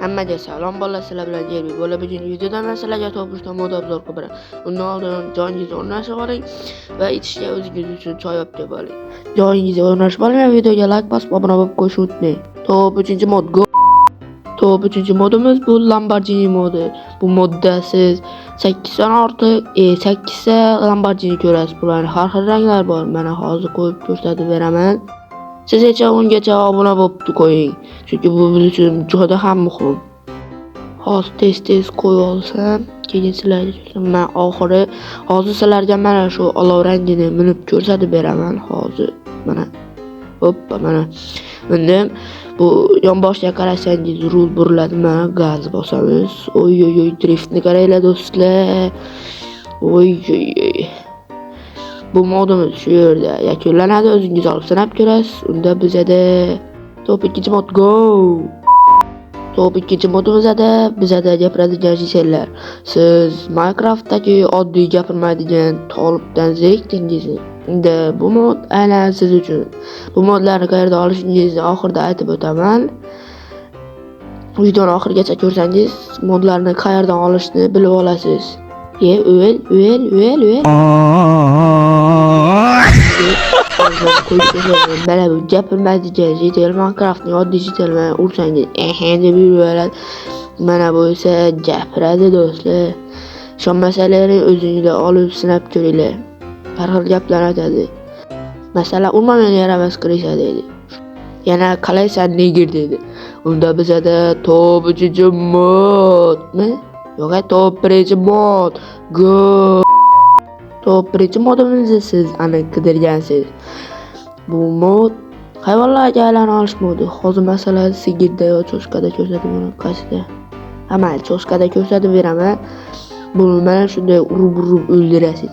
Hammaga salom bola, sizlar bilan Jerbi bola. Bugungi videoda men sizlarga topishda mod obzor qilib undan oldin joyingizni o'rnashib oling va ichishga o'zingiz uchun choy olib kelib oling. Joyingizni o'rnashib oling va videoga like bosib obuna bo'lib qo'yishni unutmang. Top 3 mod go. Top 3 modimiz bu Lamborghini modi. Bu modda siz 8 dan ortiq 8 ta Lamborghini ko'rasiz. Bularning har xil ranglari bor. Mana hozir qo'yib ko'rsatib beraman. Siz esa ungacha obuna bo'lib qo'ying. Chunki bu biz uchun juda ham muhim. Hozir tez qo'yib olsam, keyin sizlarga men oxiri hozir sizlarga mana shu olov rangini minib ko'rsatib beraman hozir. Mana. Hoppa mana. Endi bu yonboshga qarasangiz rul buriladi, mana gaz bosamiz. Oy driftni qaranglar do'stlar. Oy. Bu modimiz shu yerda yakunlanadi. O'zingiz olib sinab ko'rasiz. Unda bizada top 2 mod go. Top 2 modimizda bizada gapiradigan she'rlar. Siz Minecraftdagi oddiy gapirmaydigan tolibdan zerikdingiz. Endi bu mod aynan siz uchun. Bu modlarni qayerda olishingizni oxirida aytib o'taman. Videoni oxirigacha ko'rsangiz, modlarni qayerdan olishni bilib olasiz. O'l. Mana bu gapirmaydigan GTA Minecraftning oddiy she'rlarini ursangiz, deb yuraveradi. Mana bu esa gapiradi do'stlar. Ishonmasalaring o'zingizlar olib sinab ko'ringlar. Har xil gaplar aytadi. Masalan, urma meni yaramas kirisa deydi. Yana qalaysan negir deydi. Unda bizada top 3 modmi? Yo'q, top 1 mod. Go. Top 1 modimizni siz aniq qidirgansiz. Bu mod hayvonlarga aylana olish modi. Hozir masalan sigirda yoki cho'chqada ko'rsatib beraman qaysida. Hamma cho'chqada ko'rsatib beraman. Buni mana shunday urib o'ldirasiz.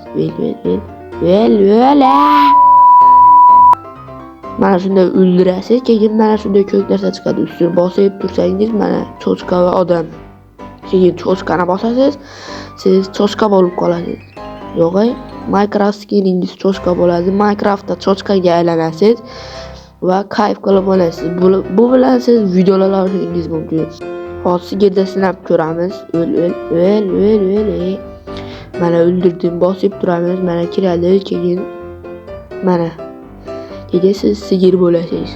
Vel. Mana shunday o'ldirasiz, keyin mana shunday ko'k narsa chiqadi. Ustini bosib tursangiz, mana cho'chqa va odam. Keyin cho'chqani bosasiz, siz cho'chqa bo'lib qolasiz. Yo'q, Minecraft skiningiz cho'chqa bo'ladi. Minecraftda cho'chqaga aylanasiz va kayf qilib olasiz. Bu bilan siz videolar olishingiz mumkin. Hozir sigirda sinab ko'ramiz. O'l. Mana o'ldirdim, bosib turamiz. Mana kiradi, keyin mana. Keyin siz sigir bo'lasiz.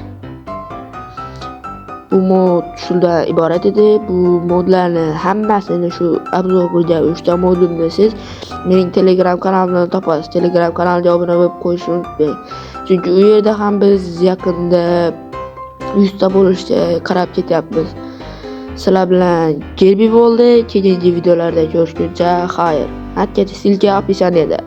Bu mod shundan iborat edi. Bu modlarni hammasini shu obzor qilgan 3 ta modimni siz mening Telegram kanalimdan topasiz. Telegram kanaliga obuna bo'lib qo'yishni unutmang. Chunki u yerda ham biz yaqinda 100 ta bo'lishga qarab ketyapmiz. Sizlar bilan Jerbi bo'ldi. Keyingi videolarda ko'rishguncha xayr. Atkachi silka описаниеda.